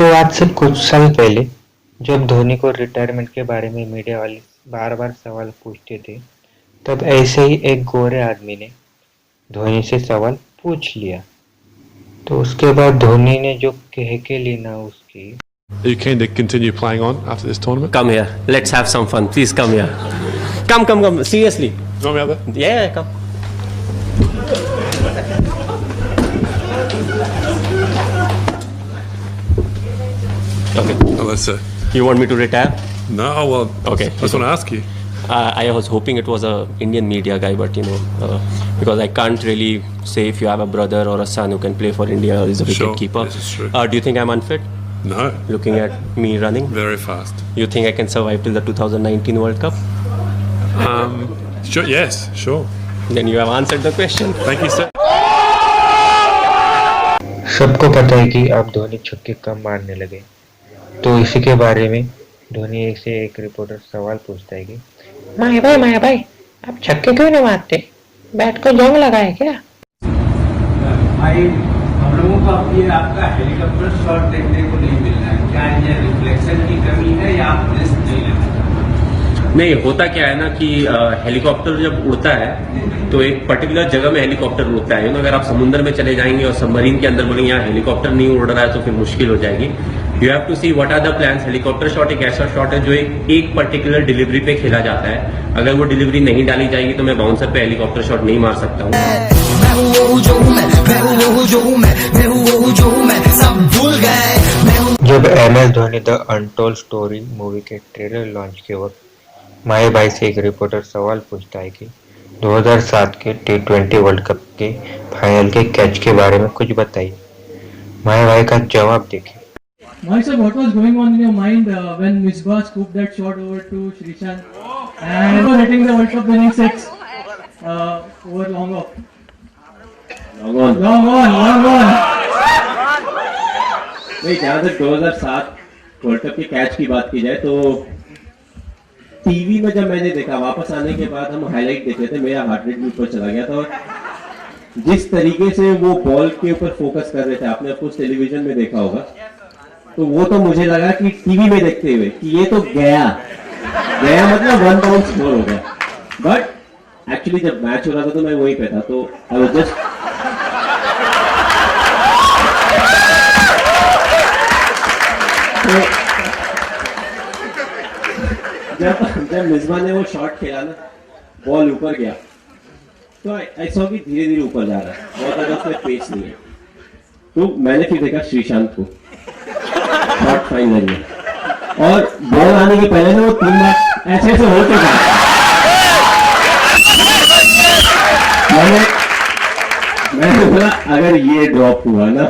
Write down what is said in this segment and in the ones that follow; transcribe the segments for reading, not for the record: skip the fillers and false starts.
तो आज से कुछ साल पहले जब धोनी को रिटायरमेंट के बारे में मीडिया वाले बार बार सवाल पूछते थे, तब ऐसे ही एक गोरे आदमी ने धोनी से सवाल पूछ लिया। तो उसके बाद धोनी ने जो कह के ली ना उसकी। Are you keen to continue playing on after this tournament? Come here. Let's have some fun. Please come here. Come. Seriously. You want me out there? Yeah, come. Okay. Oh, let's see. You want me to retire? No, well, Okay. I just want to ask you. I was hoping it was a Indian media guy, but because I can't really say if you have a brother or a son who can play for India or is a wicket Sure, keeper. this is true. Do you think I'm unfit? No, Looking at me running, very fast. you think I can survive till the 2019 World Cup? Sure, yes, sure. Then you have answered the question. Thank you, sir. सबको पता है कि आप धोनी छक्के कम मारने लगे, तो इसी के बारे में धोनी से एक रिपोर्टर सवाल पूछता है कि माया भाई आप छक्के क्यों नहीं मारते, बैट को जंग लगा है क्या? भाई हम लोगों को अब ये आपका हेलीकॉप्टर शॉट देखने को नहीं मिल रहा है। क्या ये रिफ्लेक्शन की कमी है या आप रिस्क नहीं लेना चाहते? नहीं, होता क्या है ना कि हेलीकॉप्टर जब उड़ता है तो एक पर्टिकुलर जगह में हेलीकॉप्टर उड़ता है। अगर आप समुद्र में चले जाएंगे और सबमरीन के अंदर बोलेंगे यहाँ हेलीकॉप्टर नहीं उड़ रहा है तो फिर मुश्किल हो जाएगी। You have to see what are the plans. Helicopter shot एक ऐसा शॉट है जो एक पर्टिकुलर डिलीवरी पे खेला जाता है। अगर वो डिलीवरी नहीं डाली जाएगी तो मैं बाउंसर पे हेलीकॉप्टर शॉट नहीं मार सकता हूँ। जब MS Dhoni the untold story movie के ट्रेलर लॉन्च के वक्त माए भाई से एक रिपोर्टर सवाल पूछता है कि 2007 के T20 वर्ल्ड कप के फाइनल के कैच के बारे में कुछ बताइए। माए भाई का जवाब देखिए। Mohit sir, what was going on in your mind when Misbah scooped that shot over to Srishant and was hitting the World Cup winning six over long off? Long on. नहीं, जहाँ तक 2007 वर्ल्ड कप के catch की बात की जाए तो TV में जब मैंने देखा, वापस आने के बाद हम हाईलाइट देख रहे थे, मेरा हार्ट रेट भी ऊपर चला गया था। और जिस तरीके से वो बॉल के ऊपर फोकस कर रहे थे, आपने कुछ टेलीविजन में देखा होगा, तो वो तो मुझे लगा कि टीवी में देखते हुए कि ये तो गया मतलब 1 बाउंस स्कोर हो गया। बट एक्चुअली जब मैच हो रहा था तो मैं वहीं पे था, तो आई वाज जस्ट जब मिसबा ने वो शॉट खेला ना, बॉल ऊपर गया तो आई सॉ कि धीरे धीरे ऊपर जा रहा है, बहुत ज्यादा उसमें पेस नहीं है। तो मैंने फिर देखा श्रीशांत को, शॉट फाइन नहीं है, और बॉल आने के पहले ना वो 3 बार ऐसे होते गया। मैंने बोला अगर ये ड्रॉप हुआ ना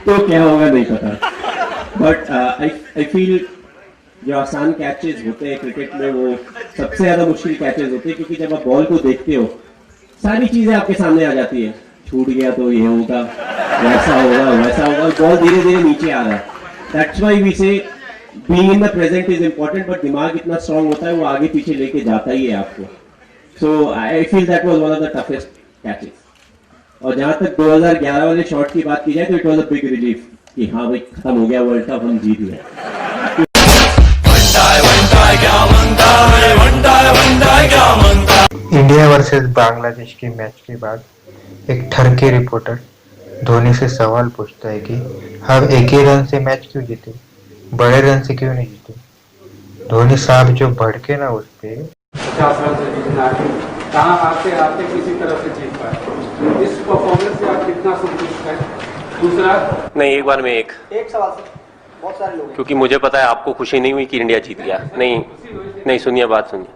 तो क्या होगा नहीं पता। बट आई फील जो आसान कैचेस होते हैं क्रिकेट में वो सबसे ज्यादा मुश्किल कैचेस होते हैं, क्योंकि जब आप बॉल को देखते हो सारी चीजें आपके सामने आ जाती है। छूट गया तो ये होगा, वैसा होगा, बॉल धीरे धीरे नीचे आ रहा है। दैट्स व्हाई वी से being in the present is important, but दिमाग इतना स्ट्रांग होता है वो आगे पीछे लेके जाता ही है आपको। So I feel that was one of the toughest catches. और जहां तक 2011 वाले शॉट की बात की जाए तो it was a big relief कि हाँ भाई खत्म हो गया वर्ल्ड कप, हम जीत गए। इंडिया वर्सेस बांग्लादेश के मैच के बाद एक ठरकी रिपोर्टर धोनी से सवाल पूछता है कि हम एक ही रन से मैच क्यों जीते, बड़े रन से क्यों नहीं जीते। धोनी साहब जो भड़के ना उस पे 50 रन से जीतना है, कहाँ आते किसी तरह से जीत पाए। इस परफॉर्मेंस से आप कितना संतुष्ट हैं? दूसरा नहीं, एक बार में एक सवाल से बहुत सारे लोग, क्योंकि मुझे पता है आपको खुशी नहीं हुई कि इंडिया जीत गया। नहीं, सुनिए बात सुनिए।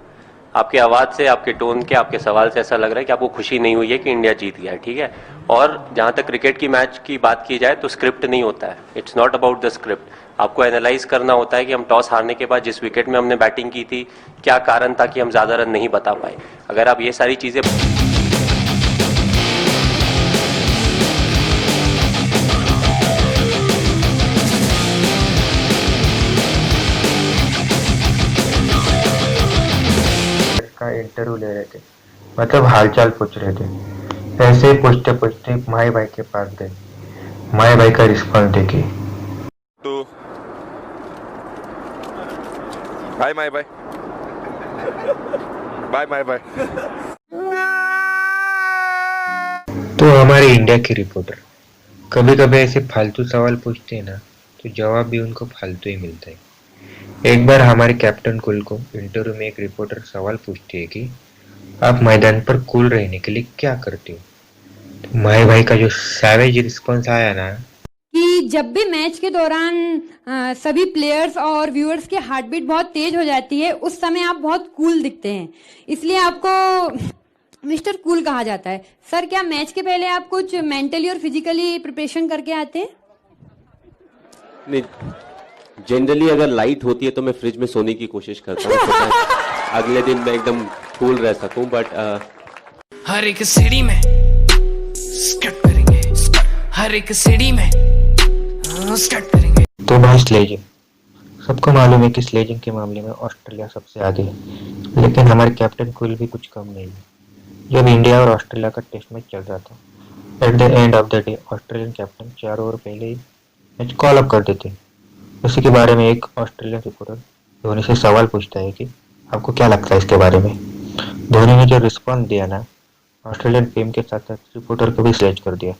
आपके आवाज़ से, आपके टोन के, आपके सवाल से ऐसा लग रहा है कि आपको खुशी नहीं हुई है कि इंडिया जीत गया है, ठीक है। और जहाँ तक क्रिकेट की मैच की बात की जाए तो स्क्रिप्ट नहीं होता है। It's not about the script. आपको एनालाइज करना होता है कि हम टॉस हारने के बाद जिस विकेट में हमने बैटिंग की थी, क्या कारण था कि हम ज़्यादा रन नहीं बता पाए। अगर आप ये सारी चीज़ें का इंटरव्यू ले रहे थे, मतलब हालचाल पूछ रहे थे। ऐसे ही पूछते पूछते माए भाई के पास गए। माए भाई का रिस्पॉन्स देखिए। to bye bye bye bye bye bye. तो हमारे इंडिया के रिपोर्टर कभी कभी ऐसे फालतू सवाल पूछते हैं ना, तो जवाब भी उनको फालतू ही मिलता है। एक बार हमारे कैप्टन कुल को इंटरव्यू में एक रिपोर्टर सवाल पूछती है कि आप मैदान पर कूल रहने के लिए क्या करते हो। तो माही भाई का जो सैवेज रिस्पॉन्स आया ना, कि जब भी मैच के दौरान सभी प्लेयर्स और व्यूअर्स की हार्ट बीट बहुत तेज हो जाती है, उस समय आप बहुत कूल दिखते हैं, इसलिए आपको मिस्टर कूल कहा जाता है। सर, क्या मैच के पहले आप कुछ मेंटली और फिजिकली प्रिपरेशन करके आते हैं? नहीं, जनरली अगर लाइट होती है तो मैं फ्रिज में सोने की कोशिश करता हूँ तो अगले दिन मैं एकदम कूल रह सकूं, बट हर एक सीढ़ी में स्कट करेंगे, हर एक सीढ़ी में स्कट करेंगे। तो भाई स्लेजिंग, सबको मालूम है कि स्लेजिंग के मामले में ऑस्ट्रेलिया सबसे आगे है, लेकिन हमारे कैप्टन कुल भी कुछ कम नहीं है। जब इंडिया और ऑस्ट्रेलिया का टेस्ट मैच चल रहा था, at the end of the day Australian captain 4 over पहले ही मैच कॉल अप कर देते हैं। उसी के बारे में एक ऑस्ट्रेलियन रिपोर्टर धोनी से सवाल पूछता है कि आपको क्या लगता है इसके बारे में। धोनी ने जो रिस्पॉन्स दिया ना, ऑस्ट्रेलियन टीम के साथ साथ रिपोर्टर को भी स्लेज कर दिया।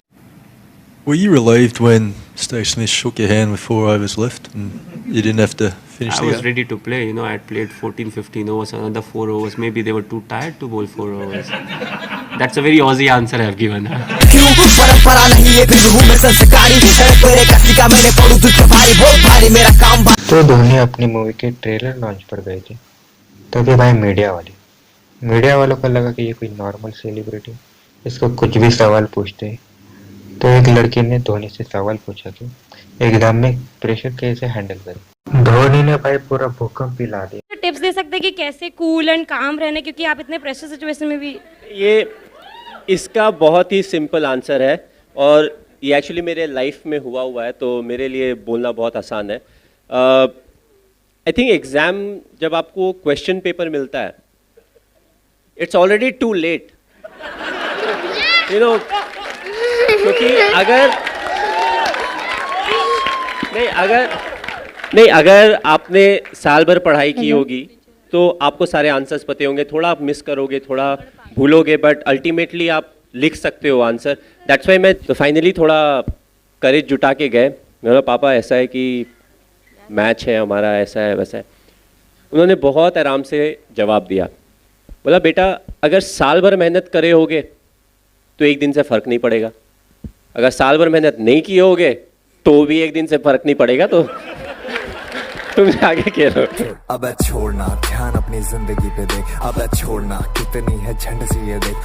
Were you relieved when Steve Smith shook your hand with 4 overs left and you didn't have to finish the game? I was ready to play. You know, I had played 14-15 overs, another 4 overs. Maybe they were too tired to bowl 4 overs. That's a very Aussie answer I have given. तो धोनी अपनी movie के trailer launch पर गए थे, तभी भाई media वालों को लगा कि ये कोई नॉर्मल सेलिब्रिटी इसको कुछ भी सवाल पूछते हैं। तो एक लड़की ने धोनी से सवाल पूछा कि एग्जाम में प्रेशर कैसे हैंडल करें। धोनी ने भाई पूरा भूकंप ही ला दिया। टिप्स दे सकते हैं कि कैसे कूल एंड काम रहना, क्योंकि आप इतने प्रेशर सिचुएशन में भी। ये इसका बहुत ही सिंपल आंसर है और ये एक्चुअली मेरे लाइफ में हुआ है, तो मेरे लिए बोलना बहुत आसान है। आई थिंक एग्ज़ाम जब आपको क्वेश्चन पेपर मिलता है, it's already too late, you know, क्योंकि अगर आपने साल भर पढ़ाई की होगी तो आपको सारे आंसर्स पते होंगे। थोड़ा आप मिस करोगे, थोड़ा भूलोगे, बट अल्टीमेटली आप लिख सकते हो आंसर। दैट्स वाई मैं तो फाइनली थोड़ा करेज जुटा के गए। मेरा पापा ऐसा है कि मैच है हमारा, ऐसा है वैसा है। उन्होंने बहुत आराम से जवाब दिया, बोला बेटा अगर साल भर मेहनत करे होगे तो एक दिन से फ़र्क नहीं पड़ेगा, अगर साल भर मेहनत नहीं किए होगे तो भी एक दिन से फर्क नहीं पड़ेगा, तो तुम आगे खेलो। अब छोड़ना ध्यान अपनी जिंदगी पे दे, अब छोड़ना कितनी है झंड सी ये देख।